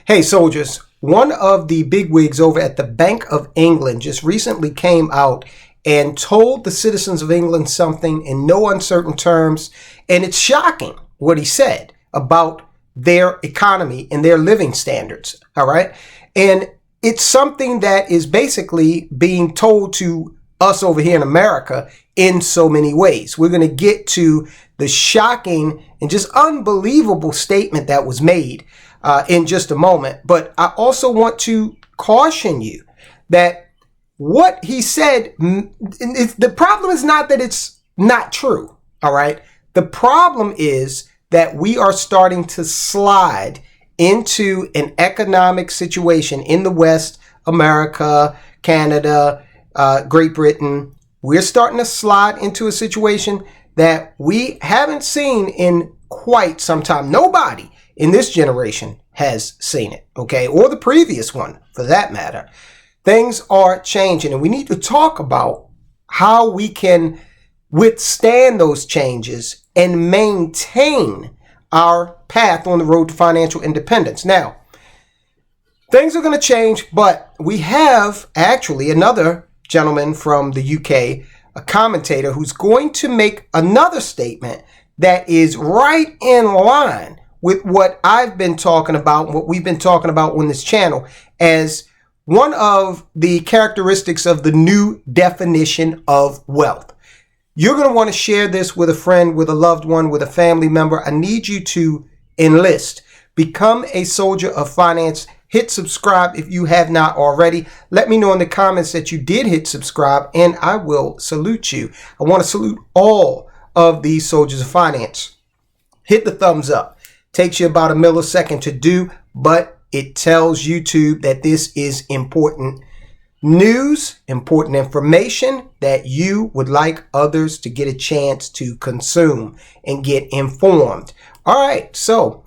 Hey, soldiers, one of the bigwigs over at the Bank of England just recently came out and told the citizens of England something in no uncertain terms. And it's shocking what he said about their economy and their living standards. All right. And it's something that is basically being told to us over here in America in so many ways. We're going to get to the shocking and just unbelievable statement that was made in just a moment. But I also want to caution you that what he said, the problem is not that it's not true. All right. The problem is that we are starting to slide into an economic situation in the West, America, Canada, Great Britain. We're starting to slide into a situation that we haven't seen in quite some time. Nobody in this generation has seen it, okay? Or the previous one, for that matter. Things are changing, and we need to talk about how we can withstand those changes and maintain our path on the road to financial independence. Now, things are going to change, but we have actually another gentleman from the UK, a commentator, who's going to make another statement that is right in line with what I've been talking about, what we've been talking about on this channel, as one of the characteristics of the new definition of wealth. You're going to want to share this with a friend, with a loved one, with a family member. I need you to enlist. Become a soldier of finance. Hit subscribe if you have not already. Let me know in the comments that you did hit subscribe, and I will salute you. I want to salute all of these soldiers of finance. Hit the thumbs up. Takes you about a millisecond to do, but it tells YouTube that this is important news, important information that you would like others to get a chance to consume and get informed. All right, so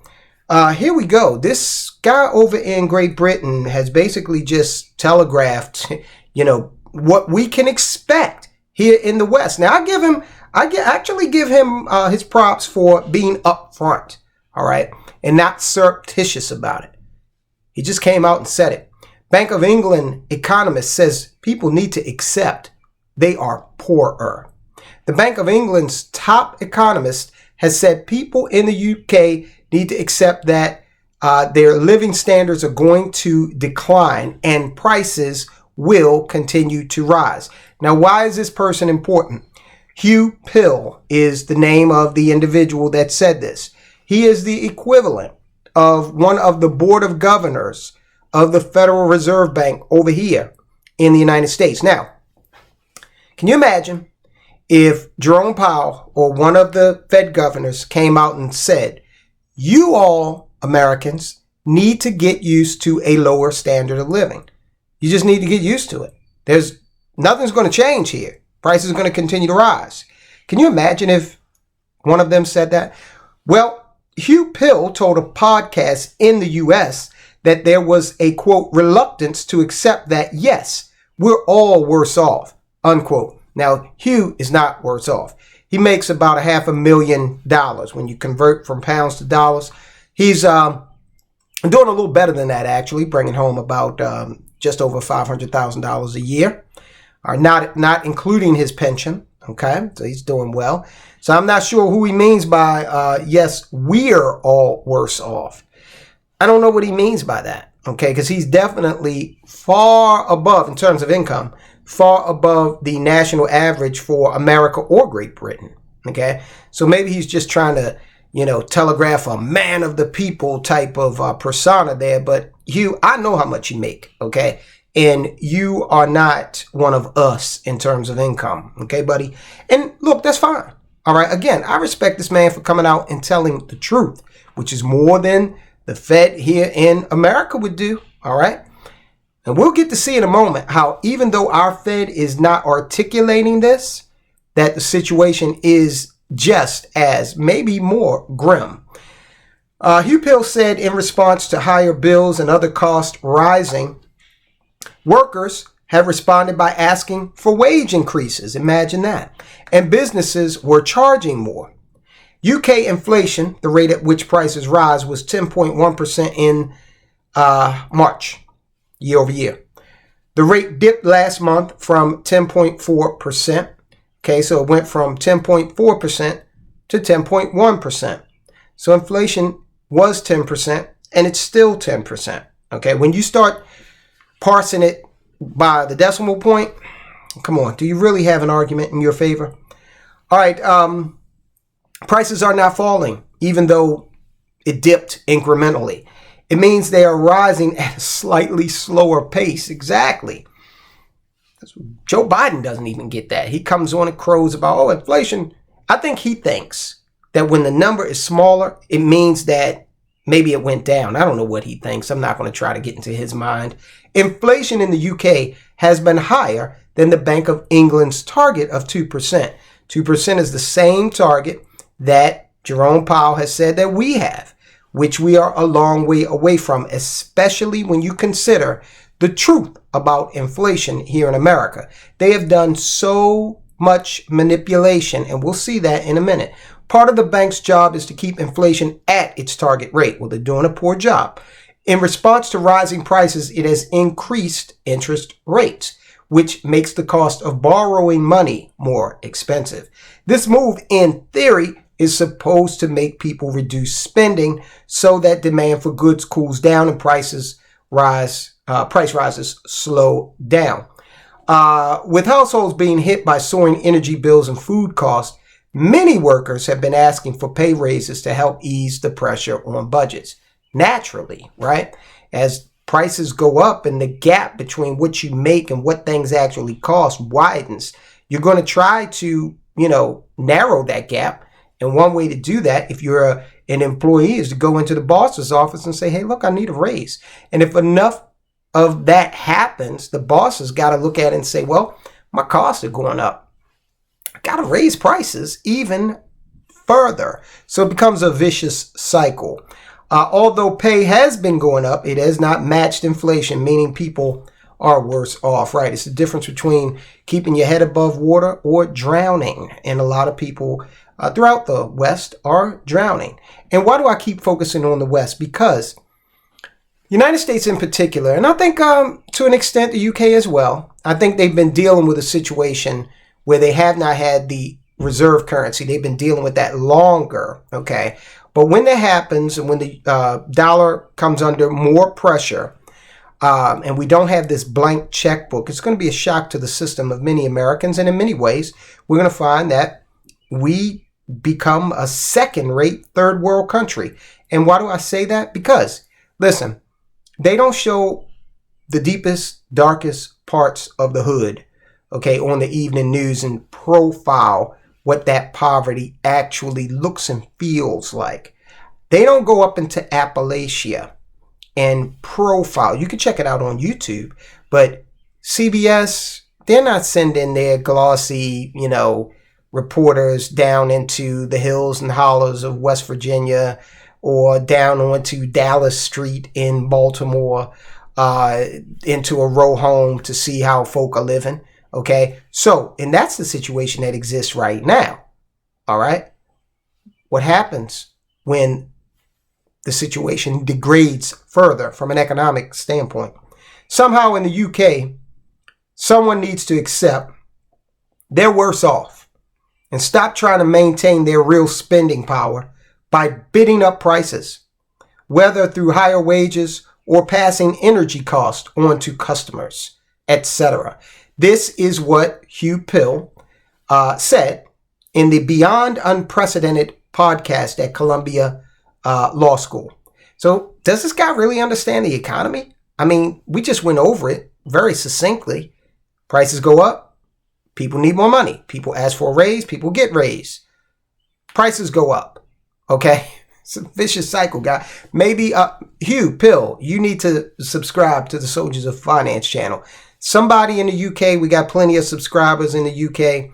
here we go. This guy over in Great Britain has basically just telegraphed, what we can expect here in the West. Now, I actually give him his props for being upfront, all right, and not surreptitious about it. He just came out and said it. Bank of England economist says people need to accept they are poorer. The Bank of England's top economist has said people in the UK need to accept that their living standards are going to decline and prices will continue to rise. Now, why is this person important? Hugh Pill is the name of the individual that said this. He is the equivalent of one of the board of governors of the Federal Reserve Bank over here in the United States. Now, can you imagine if Jerome Powell or one of the Fed governors came out and said, you all Americans need to get used to a lower standard of living. You just need to get used to it. Nothing's going to change here. Prices are going to continue to rise. Can you imagine if one of them said that? Well, Hugh Pill told a podcast in the U.S. that there was a, quote, reluctance to accept that, yes, we're all worse off, unquote. Now, Hugh is not worse off. He makes about $500,000 when you convert from pounds to dollars. He's doing a little better than that, actually, bringing home about just over $500,000 a year, not including his pension. Okay, so he's doing well. So I'm not sure who he means by, yes, we're all worse off. I don't know what he means by that, okay, because he's definitely far above, in terms of income, far above the national average for America or Great Britain, okay? So maybe he's just trying to, telegraph a man of the people type of persona there. But Hugh, I know how much you make, okay? And you are not one of us in terms of income, okay, buddy? And look, that's fine, all right? Again, I respect this man for coming out and telling the truth, which is more than the Fed here in America would do, all right? And we'll get to see in a moment how even though our Fed is not articulating this, that the situation is just as, maybe more, grim. Hugh Pill said in response to higher bills and other costs rising, workers have responded by asking for wage increases. Imagine that. And businesses were charging more. UK inflation, the rate at which prices rise, was 10.1% in March, year over year. The rate dipped last month from 10.4%. Okay, so it went from 10.4% to 10.1%. So inflation was 10% and it's still 10%. Okay, when you start parsing it by the decimal point, come on, do you really have an argument in your favor? All right, prices are not falling, even though it dipped incrementally. It means they are rising at a slightly slower pace. Exactly. Joe Biden doesn't even get that. He comes on and crows about, inflation. I think he thinks that when the number is smaller, it means that maybe it went down. I don't know what he thinks. I'm not going to try to get into his mind. Inflation in the UK has been higher than the Bank of England's target of 2%. 2% is the same target that Jerome Powell has said that we have, which we are a long way away from, especially when you consider the truth about inflation here in America. They have done so much manipulation, and we'll see that in a minute. Part of the bank's job is to keep inflation at its target rate. Well, they're doing a poor job. In response to rising prices, it has increased interest rates, which makes the cost of borrowing money more expensive. This move, in theory, is supposed to make people reduce spending so that demand for goods cools down and price rises slow down. With households being hit by soaring energy bills and food costs, many workers have been asking for pay raises to help ease the pressure on budgets. Naturally, right? As prices go up and the gap between what you make and what things actually cost widens, you're going to try to, narrow that gap. And one way to do that, if you're an employee, is to go into the boss's office and say, hey, look, I need a raise. And if enough of that happens, the boss has got to look at it and say, well, my costs are going up. I got to raise prices even further. So it becomes a vicious cycle. Although pay has been going up, it has not matched inflation, meaning people are worse off, right? It's the difference between keeping your head above water or drowning. And a lot of people throughout the West are drowning. And why do I keep focusing on the West? Because United States in particular, and I think to an extent the UK as well, I think they've been dealing with a situation where they have not had the reserve currency. They've been dealing with that longer, okay? But when that happens and when the dollar comes under more pressure and we don't have this blank checkbook, it's going to be a shock to the system of many Americans. And in many ways, we're going to find that we become a second-rate third world country. And why do I say that? Because, listen, they don't show the deepest, darkest parts of the hood, okay, on the evening news and profile what that poverty actually looks and feels like. They don't go up into Appalachia and profile. You can check it out on YouTube, but CBS, they're not sending their glossy, reporters down into the hills and hollows of West Virginia or down onto Dallas Street in Baltimore into a row home to see how folk are living. Okay, so, and that's the situation that exists right now. All right, what happens when the situation degrades further from an economic standpoint? Somehow in the UK, someone needs to accept they're worse off and stop trying to maintain their real spending power by bidding up prices, whether through higher wages or passing energy costs on to customers, etc. This is what Hugh Pill said in the Beyond Unprecedented podcast at Columbia Law School. So does this guy really understand the economy? I mean, we just went over it very succinctly. Prices go up. People need more money. People ask for a raise. People get raised. Prices go up. Okay? It's a vicious cycle, guy. Maybe, Hugh Pill, you need to subscribe to the Soldiers of Finance channel. Somebody in the UK, we got plenty of subscribers in the UK.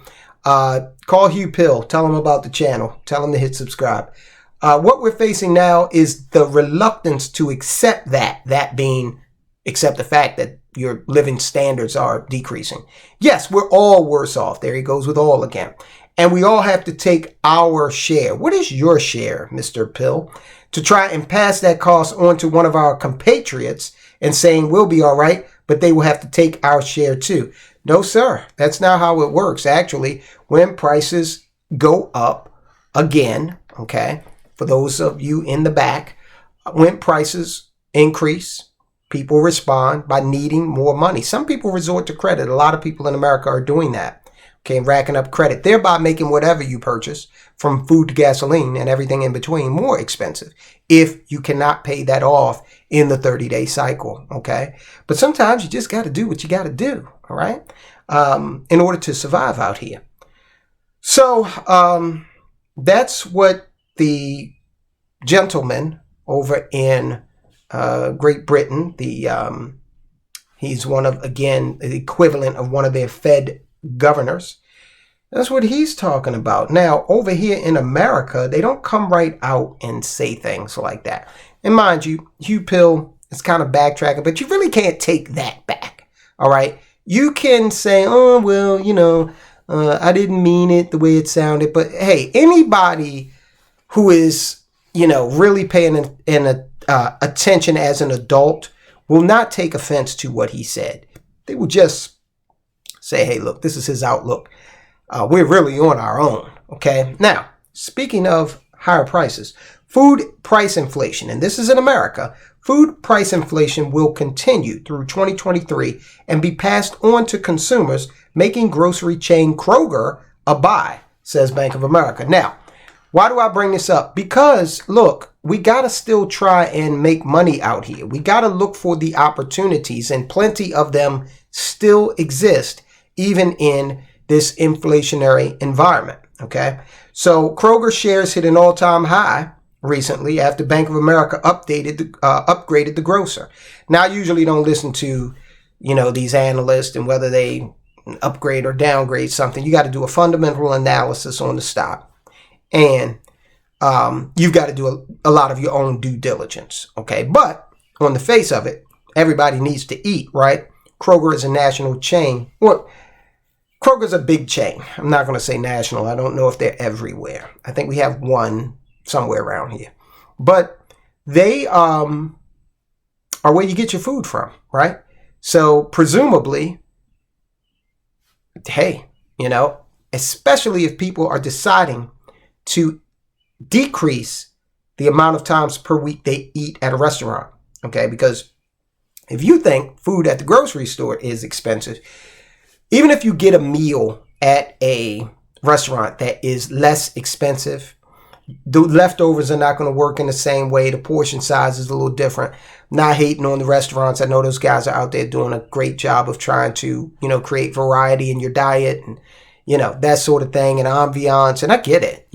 Call Hugh Pill. Tell him about the channel. Tell him to hit subscribe. What we're facing now is the reluctance to accept that being accept the fact that your living standards are decreasing. Yes, we're all worse off. There he goes with all again. and we all have to take our share. What is your share, Mr. Pill? To try and pass that cost on to one of our compatriots and saying we'll be all right, but they will have to take our share too. No, sir. That's not how it works. Actually, when prices go up again, okay, for those of you in the back, when prices increase, people respond by needing more money. Some people resort to credit. A lot of people in America are doing that, okay, racking up credit, thereby making whatever you purchase, from food to gasoline and everything in between, more expensive if you cannot pay that off in the 30-day cycle, okay? But sometimes you just got to do what you got to do, all right, in order to survive out here. So that's what the gentleman over in Great Britain, he's one of, again, the equivalent of one of their Fed governors. That's what he's talking about. Now, over here in America, they don't come right out and say things like that. And mind you, Hugh Pill is kind of backtracking, but you really can't take that back. All right. You can say, oh, well, I didn't mean it the way it sounded. But hey, anybody who is, really paying attention as an adult will not take offense to what he said. They will just say, hey, look, this is his outlook. We're really on our own. Okay. Now, speaking of higher prices, food price inflation, and this is in America, food price inflation will continue through 2023 and be passed on to consumers, making grocery chain Kroger a buy, says Bank of America. Now, why do I bring this up? Because, look, we got to still try and make money out here. We got to look for the opportunities, and plenty of them still exist, even in this inflationary environment, okay? So Kroger shares hit an all-time high recently after Bank of America upgraded the grocer. Now, I usually don't listen to, these analysts and whether they upgrade or downgrade something. You got to do a fundamental analysis on the stock, and you've got to do a lot of your own due diligence, okay? But on the face of it, everybody needs to eat, right? Kroger is a national chain. Well, Kroger's a big chain. I'm not going to say national. I don't know if they're everywhere. I think we have one somewhere around here. But they are where you get your food from, right? So presumably, hey, especially if people are deciding to decrease the amount of times per week they eat at a restaurant, okay? Because if you think food at the grocery store is expensive, even if you get a meal at a restaurant that is less expensive, the leftovers are not going to work in the same way. The portion size is a little different. Not hating on the restaurants. I know those guys are out there doing a great job of trying to, create variety in your diet and, that sort of thing, and ambiance. And I get it,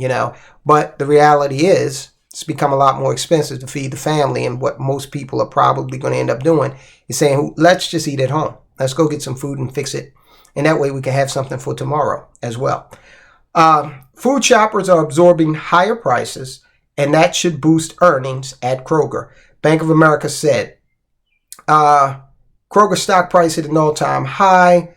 but the reality is it's become a lot more expensive to feed the family. And what most people are probably going to end up doing is saying, let's just eat at home. Let's go get some food and fix it. And that way we can have something for tomorrow as well. Food shoppers are absorbing higher prices, and that should boost earnings at Kroger. Bank of America said Kroger stock price hit an all-time high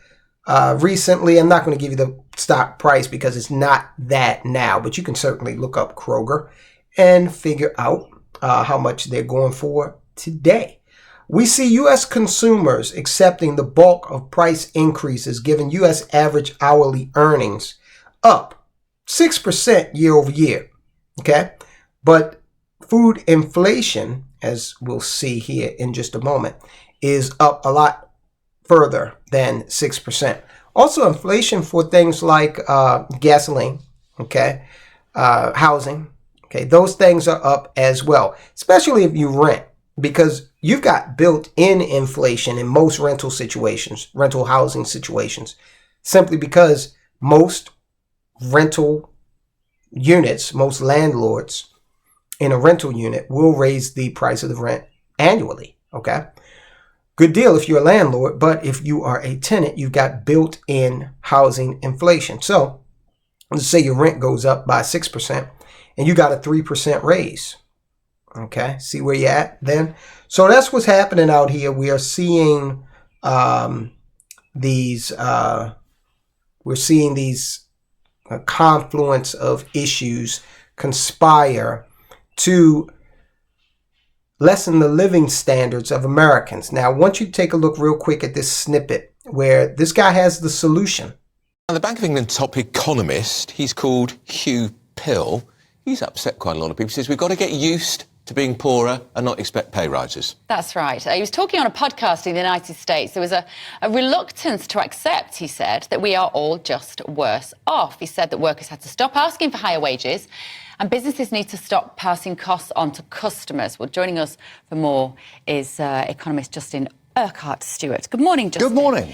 recently. I'm not going to give you the stock price because it's not that now, but you can certainly look up Kroger and figure out how much they're going for today. We see U.S. consumers accepting the bulk of price increases, giving U.S. average hourly earnings up 6% year over year, okay? But food inflation, as we'll see here in just a moment, is up a lot further than 6%. Also, inflation for things like gasoline, okay, housing, okay, those things are up as well, especially if you rent, because you've got built-in inflation in most rental housing situations, simply because most rental units, most landlords in a rental unit will raise the price of the rent annually, okay? Good deal if you're a landlord, but if you are a tenant, you've got built-in housing inflation. So let's say your rent goes up by 6% and you got a 3% raise. Okay, see where you're at then? So that's what's happening out here. We are seeing these a confluence of issues conspire to lessen the living standards of Americans. Now, I want you to take a look real quick at this snippet where this guy has the solution. And the Bank of England top economist, he's called Hugh Pill, he's upset quite a lot of people. He says we've got to get used to being poorer and not expect pay rises. That's right. He was talking on a podcast in the United States. There was a reluctance to accept, he said, that we are all just worse off. He said that workers had to stop asking for higher wages and businesses need to stop passing costs on to customers. Well, joining us for more is economist Justin Urquhart-Stewart. Good morning, Justin. Good morning.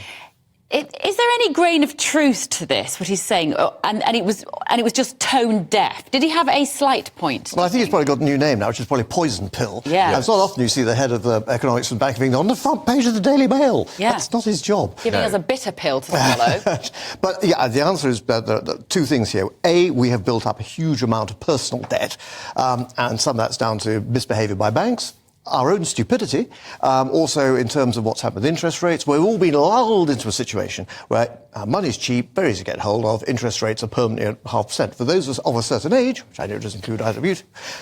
Is there any grain of truth to this, what he's saying? And it was just tone deaf. Did he have a slight point? Well, I think he's probably got a new name now, which is probably Poison Pill. Yeah. It's not often you see the head of the economics from the Bank of England on the front page of the Daily Mail. Yeah. That's not his job. Giving us a bitter pill to swallow. But yeah, the answer is there are two things here. A, we have built up a huge amount of personal debt, and some of that's down to misbehaviour by banks. Our own stupidity, also in terms of what's happened with interest rates. We've all been lulled into a situation where money's cheap, very easy to get hold of, interest rates are permanently at 0.5%. For those of a certain age, which I know does include either of you,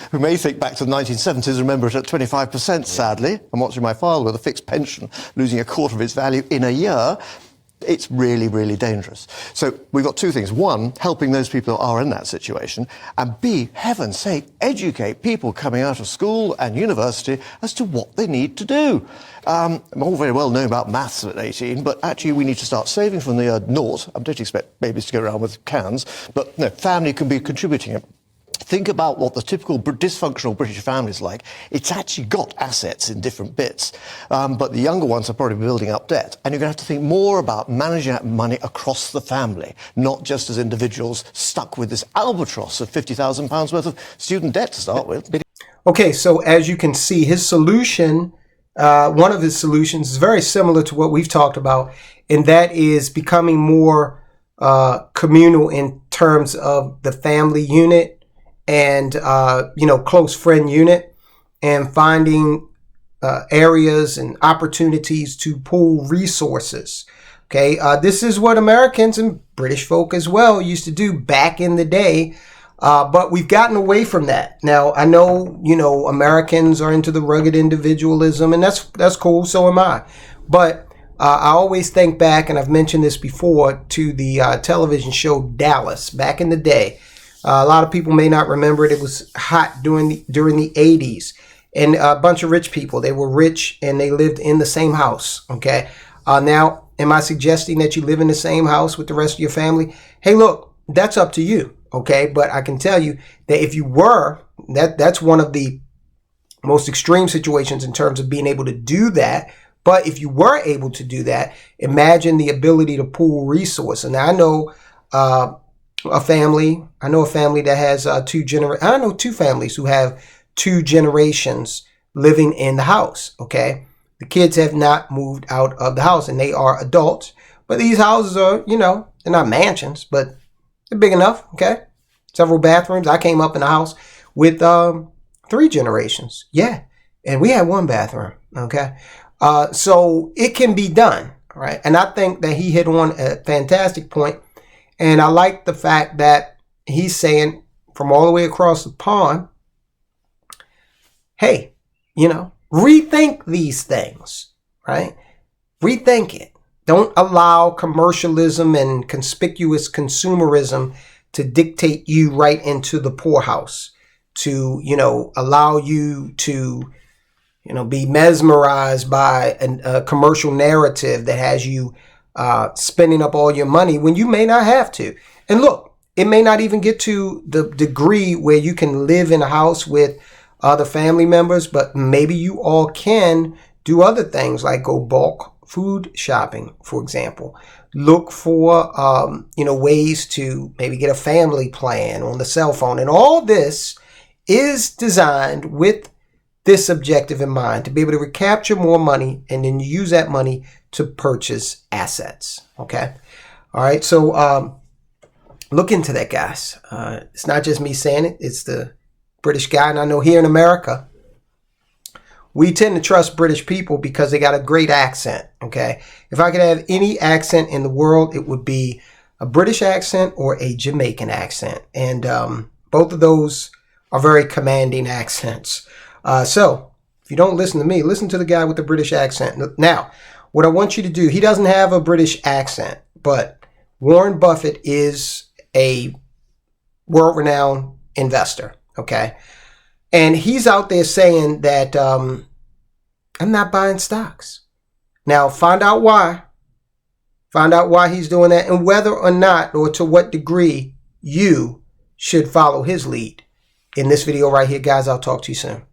who may think back to the 1970s, remember it at 25%, sadly. I'm watching my father with a fixed pension losing a quarter of its value in a year. It's really, really dangerous. So we've got two things. One, helping those people who are in that situation. And B, heaven's sake, educate people coming out of school and university as to what they need to do. I'm all very well known about maths at 18, but actually we need to start saving from the naught. I don't expect babies to go around with cans, but no, family can be contributing. Think about what the typical dysfunctional British family is like. It's actually got assets in different bits, but the younger ones are probably building up debt. And you're going to have to think more about managing that money across the family, not just as individuals stuck with this albatross of £50,000 worth of student debt to start with. Okay, so as you can see, his solution, one of his solutions is very similar to what we've talked about, and that is becoming more communal in terms of the family unit and, close friend unit, and finding areas and opportunities to pool resources. Okay, this is what Americans and British folk as well used to do back in the day, but we've gotten away from that. Now, I know, Americans are into the rugged individualism, and that's cool, so am I. But I always think back, and I've mentioned this before, to the television show Dallas back in the day. A lot of people may not remember it. It was hot during the 80s. And a bunch of rich people. They were rich and they lived in the same house. Okay. Now, am I suggesting that you live in the same house with the rest of your family? Hey, look, that's up to you. Okay. But I can tell you that if you were, that's one of the most extreme situations in terms of being able to do that. But if you were able to do that, imagine the ability to pool resources. Now, I know a family that has I know two families who have 2 generations living in the house. Okay. The kids have not moved out of the house and they are adults, but these houses are, they're not mansions, but they're big enough. Okay. Several bathrooms. I came up in a house with 3 generations. Yeah. And we had 1 bathroom. Okay. So it can be done. Right. And I think that he hit on a fantastic point. And I like the fact that he's saying from all the way across the pond, hey, rethink these things, right? Rethink it. Don't allow commercialism and conspicuous consumerism to dictate you right into the poorhouse, to, allow you to, be mesmerized by a commercial narrative that has you spending up all your money when you may not have to. And look, it may not even get to the degree where you can live in a house with other family members, but maybe you all can do other things like go bulk food shopping, for example. Look for, ways to maybe get a family plan on the cell phone. And all this is designed with this objective in mind, to be able to recapture more money and then use that money to purchase assets. Okay. All right. So look into that, guys. It's not just me saying it. It's the British guy. And I know here in America, we tend to trust British people because they got a great accent. Okay. If I could have any accent in the world, it would be a British accent or a Jamaican accent. And both of those are very commanding accents. So if you don't listen to me, listen to the guy with the British accent. Now, what I want you to do, he doesn't have a British accent, but Warren Buffett is a world-renowned investor, okay? And he's out there saying that I'm not buying stocks. Now, find out why. Find out why he's doing that and whether or not or to what degree you should follow his lead. In this video right here, guys, I'll talk to you soon.